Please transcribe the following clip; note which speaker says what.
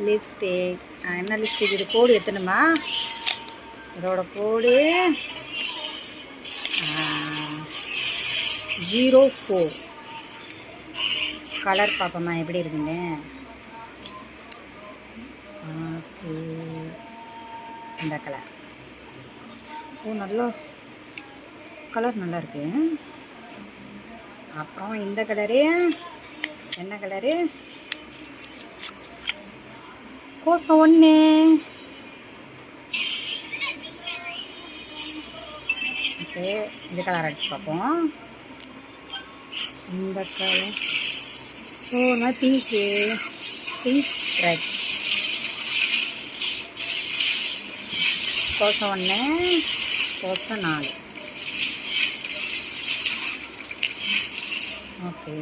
Speaker 1: Lipstick. என்ன lipstick இது? கோடு எத்தணுமா? இதோட கோடு 04. கலர் பார்ப்போம்மா எப்படி இருக்குன்னு. ஓகே, இந்த கலர். நல்லா கலர் நல்லா இருக்கு. அப்புறம் இந்த கலரு என்ன கலரு? கோசம் 1. ஓகே, இந்த கலர் அடிச்சு பார்ப்போம். இந்த கலர் பிங்க்கு, பிங்க் ரெட். கோசம் 1, கோசம் 4. ஓகே,